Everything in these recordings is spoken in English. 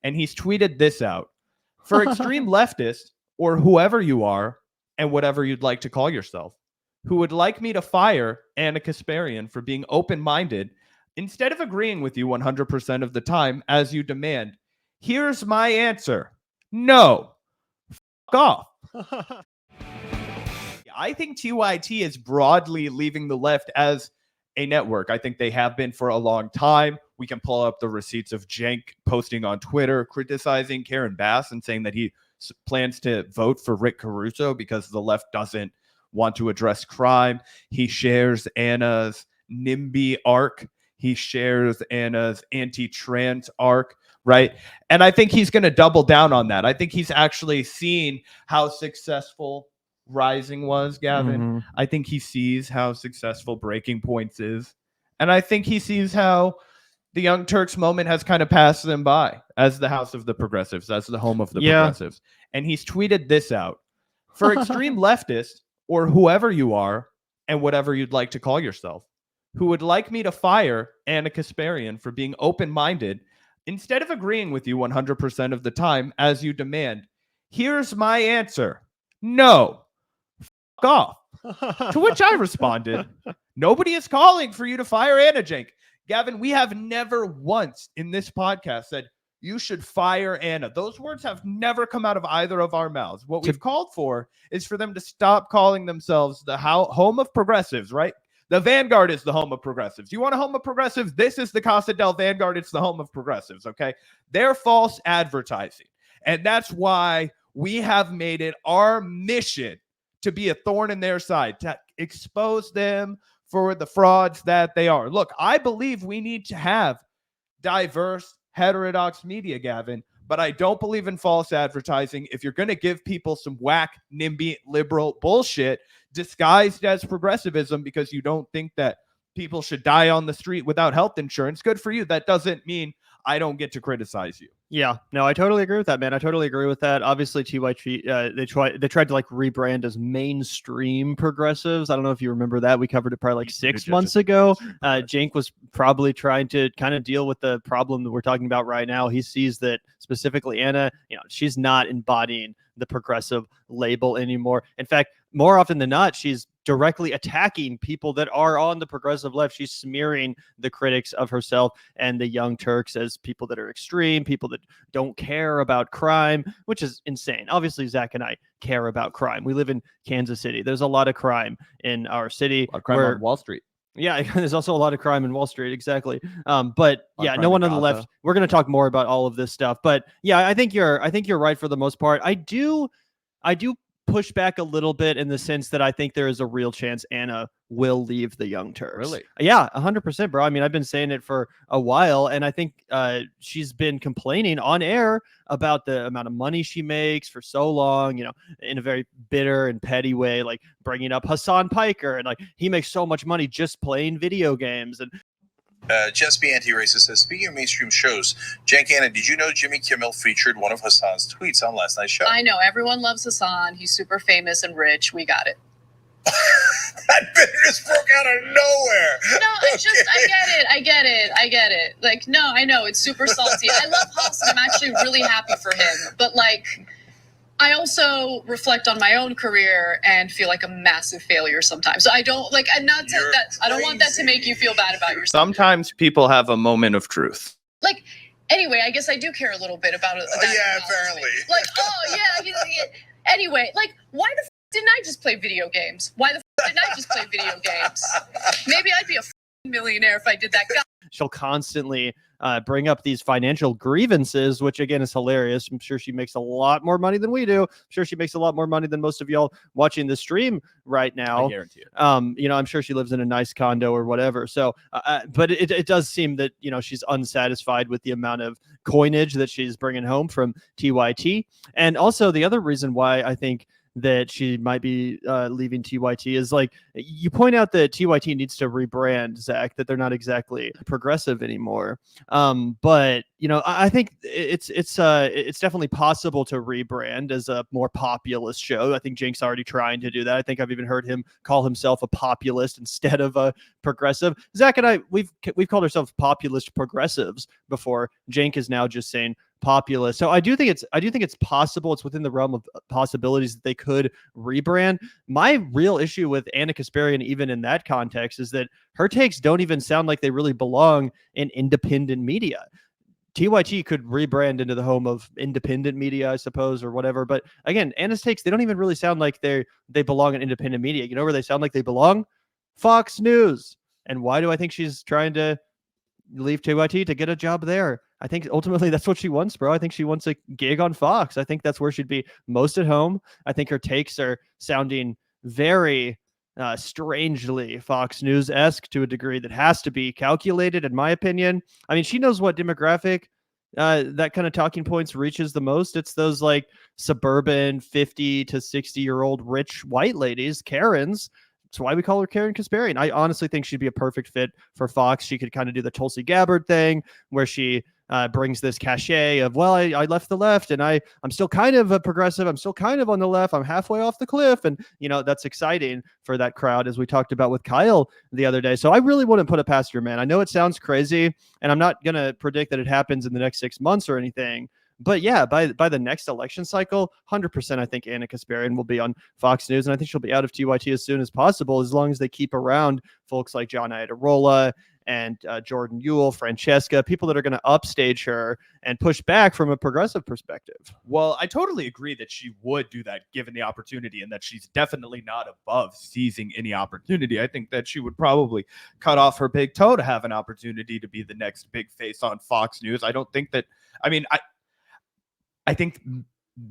and he's tweeted this out. For extreme leftists, or whoever you are, and whatever you'd like to call yourself, who would like me to fire Ana Kasparian for being open-minded instead of agreeing with you 100% of the time as you demand, here's my answer. No. Fuck off. I think TYT is broadly leaving the left as a network. I think they have been for a long time. We can pull up the receipts of Cenk posting on Twitter criticizing Karen Bass and saying that he plans to vote for Rick Caruso because the left doesn't want to address crime. He shares Anna's NIMBY arc. He shares Anna's anti-trans arc, right? And I think he's going to double down on that. I think he's actually seen how successful Rising was, Gavin. Mm-hmm. I think he sees how successful Breaking Points is. And I think he sees how the Young Turks moment has kind of passed them by as the house of the progressives, as the home of the progressives. And he's tweeted this out. For extreme leftists, or whoever you are, and whatever you'd like to call yourself, who would like me to fire Ana Kasparian for being open-minded instead of agreeing with you 100% of the time as you demand, here's my answer. No. Fuck off. To which I responded, nobody is calling for you to fire Ana, Cenk. Gavin, we have never once in this podcast said you should fire Ana. Those words have never come out of either of our mouths. What we've called for is for them to stop calling themselves the home of progressives, right? The Vanguard is the home of progressives. You want a home of progressives? This is the Casa del Vanguard. It's the home of progressives, okay? They're false advertising. And that's why we have made it our mission to be a thorn in their side, to expose them for the frauds that they are. Look, I believe we need to have diverse, heterodox media, Gavin, but I don't believe in false advertising. If you're going to give people some whack, NIMBY, liberal bullshit disguised as progressivism because you don't think that people should die on the street without health insurance, good for you. That doesn't mean I don't get to criticize you. Yeah, no, I totally agree with that, man. I totally agree with that. Obviously, TYT, they tried to like rebrand as mainstream progressives. I don't know if you remember that. We covered it probably like 6 months ago. Cenk was probably trying to kind of deal with the problem that we're talking about right now. He sees that specifically Ana, she's not embodying the progressive label anymore. In fact, more often than not, she's directly attacking people that are on the progressive left. She's smearing the critics of herself and the Young Turks as people that are extreme, people that don't care about crime, which is insane. Obviously, Zach and I care about crime. We live in Kansas City. There's a lot of crime in our city. A lot of crime on Wall Street. Yeah, there's also a lot of crime in Wall Street, exactly. But yeah, no one on the left. We're going to talk more about all of this stuff. But yeah, I think you're right for the most part. I do push back a little bit in the sense that I think there is a real chance Ana will leave the Young Turks. Really? Yeah, 100%, bro. I mean, I've been saying it for a while, and I think she's been complaining on air about the amount of money she makes for so long, in a very bitter and petty way, like bringing up Hassan Piker, and like he makes so much money just playing video games. And Just Be Anti-Racist says, speaking of mainstream shows, Cenk, Ana, did you know Jimmy Kimmel featured one of Hassan's tweets on last night's show? I know. Everyone loves Hassan. He's super famous and rich. We got it. That bitterness broke out of nowhere. No, I get it. Like, no, I know. It's super salty. I love Hassan. I'm actually really happy for him. But, like, I also reflect on my own career and feel like a massive failure sometimes. So I don't like, and not to, that. I don't want that to make you feel bad about yourself. Sometimes people have a moment of truth. Like, anyway, I guess I do care a little bit about it. Yeah, apparently. Like, anyway, like, why the didn't I just play video games? Why the didn't I just play video games? Maybe I'd be a millionaire if I did that. She'll constantly bring up these financial grievances, which again is hilarious. I'm sure she makes a lot more money than we do. I'm sure she makes a lot more money than most of y'all watching the stream right now. I guarantee it. I'm sure she lives in a nice condo or whatever. So, but it does seem that, she's unsatisfied with the amount of coinage that she's bringing home from TYT. And also the other reason why I think that she might be leaving TYT is like you point out that TYT needs to rebrand, Zach, that they're not exactly progressive anymore. But I think it's definitely possible to rebrand as a more populist show. I think Cenk's already trying to do that. I think I've even heard him call himself a populist instead of a progressive. Zach and I, we've called ourselves populist progressives before. Cenk is now just saying populist. So I do think it's possible. It's within the realm of possibilities that they could rebrand. My real issue with Ana Kasparian, even in that context, is that her takes don't even sound like they really belong in independent media. TYT could rebrand into the home of independent media, I suppose, or whatever. But again, Ana's takes, they don't even really sound like they belong in independent media. You know where they sound like they belong? Fox News. And why do I think she's trying to leave TYT to get a job there? I think ultimately that's what she wants, bro. I think she wants a gig on Fox. I think that's where she'd be most at home. I think her takes are sounding very strangely Fox News-esque to a degree that has to be calculated, in my opinion. I mean, she knows what demographic that kind of talking points reaches the most. It's those like suburban 50 to 60-year-old rich white ladies, Karens. That's why we call her Karen Kasparian. I honestly think she'd be a perfect fit for Fox. She could kind of do the Tulsi Gabbard thing where she brings this cachet of, well, I left the left and I'm still kind of a progressive. I'm still kind of on the left. I'm halfway off the cliff. And, you know, that's exciting for that crowd, as we talked about with Kyle the other day. So I really wouldn't put it past her, man. I know it sounds crazy, and I'm not going to predict that it happens in the next 6 months or anything. But yeah, by the next election cycle, 100% I think Ana Kasparian will be on Fox News, and I think she'll be out of TYT as soon as possible, as long as they keep around folks like John Iadarola and Jordan Ewell, Francesca, people that are going to upstage her and push back from a progressive perspective. Well, I totally agree that she would do that given the opportunity, and that she's definitely not above seizing any opportunity. I think that she would probably cut off her big toe to have an opportunity to be the next big face on Fox News. I don't think that, I think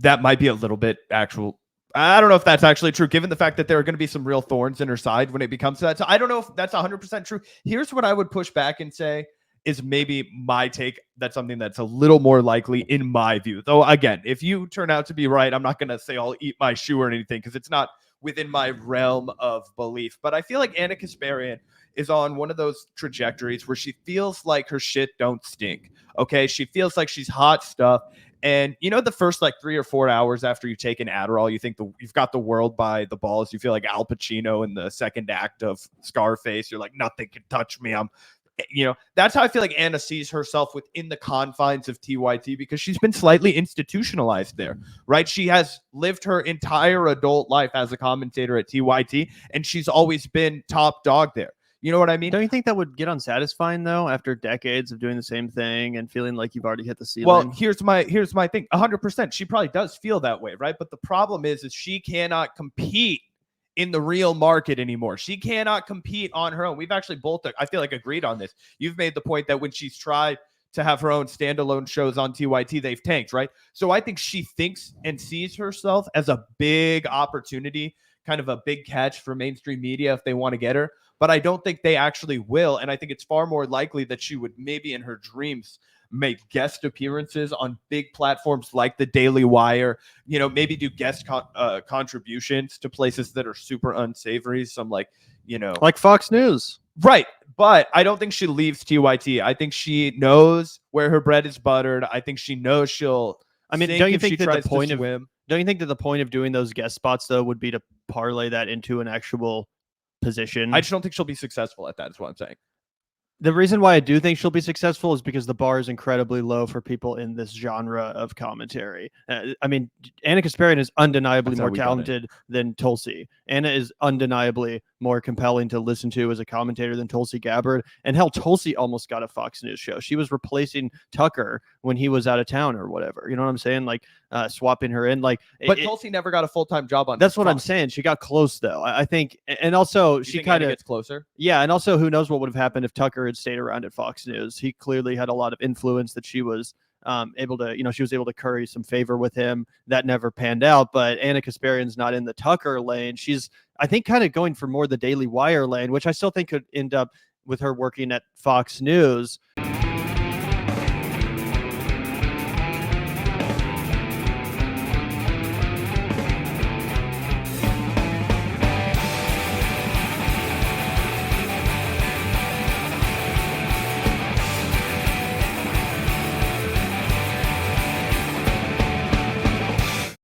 that might be a little bit actual. I don't know if that's actually true, given the fact that there are going to be some real thorns in her side when it becomes to that. So I don't know if that's 100% true. Here's what I would push back and say is maybe my take. That's something that's a little more likely in my view. Though, again, if you turn out to be right, I'm not going to say I'll eat my shoe or anything, because it's not within my realm of belief. But I feel like Ana Kasparian is on one of those trajectories where she feels like her shit don't stink. Okay. She feels like she's hot stuff. And you know, the first like 3 or 4 hours after you take an Adderall, you think you've got the world by the balls. You feel like Al Pacino in the second act of Scarface. You're like, nothing can touch me. That's how I feel like Ana sees herself within the confines of TYT, because she's been slightly institutionalized there, right? She has lived her entire adult life as a commentator at TYT, and she's always been top dog there. You know what I mean? Don't you think that would get unsatisfying though, after decades of doing the same thing and feeling like you've already hit the ceiling? Well, here's my thing. 100%. She probably does feel that way, right? But the problem is she cannot compete in the real market anymore. She cannot compete on her own. We've actually both, I feel like, agreed on this. You've made the point that when she's tried to have her own standalone shows on TYT, they've tanked, right? So I think she thinks and sees herself as a big opportunity, kind of a big catch for mainstream media if they want to get her. But I don't think they actually will. And I think it's far more likely that she would maybe in her dreams make guest appearances on big platforms like the Daily Wire, maybe do guest contributions to places that are super unsavory. Some like Fox News. Right. But I don't think she leaves TYT. I think she knows where her bread is buttered. I think she knows she'll. I mean, don't you think that the point of doing those guest spots though would be to parlay that into an actual position? I just don't think she'll be successful at that, is what I'm saying. The reason why I do think she'll be successful is because the bar is incredibly low for people in this genre of commentary. I mean, Ana Kasparian is undeniably more talented than Tulsi. Ana is undeniably more compelling to listen to as a commentator than Tulsi Gabbard. And hell, Tulsi almost got a Fox News show. She was replacing Tucker when he was out of town or whatever. You know what I'm saying? Like swapping her in. But Tulsi never got a full-time job on. That's what I'm saying. She got close though, I think. And also she kind of gets closer. Yeah, and also who knows what would have happened if Tucker had stayed around at Fox News. He clearly had a lot of influence that she was able to curry some favor with him. That never panned out. But Ana Kasparian's not in the Tucker lane. She's, I think, kind of going for more the Daily Wire lane, which I still think could end up with her working at Fox News.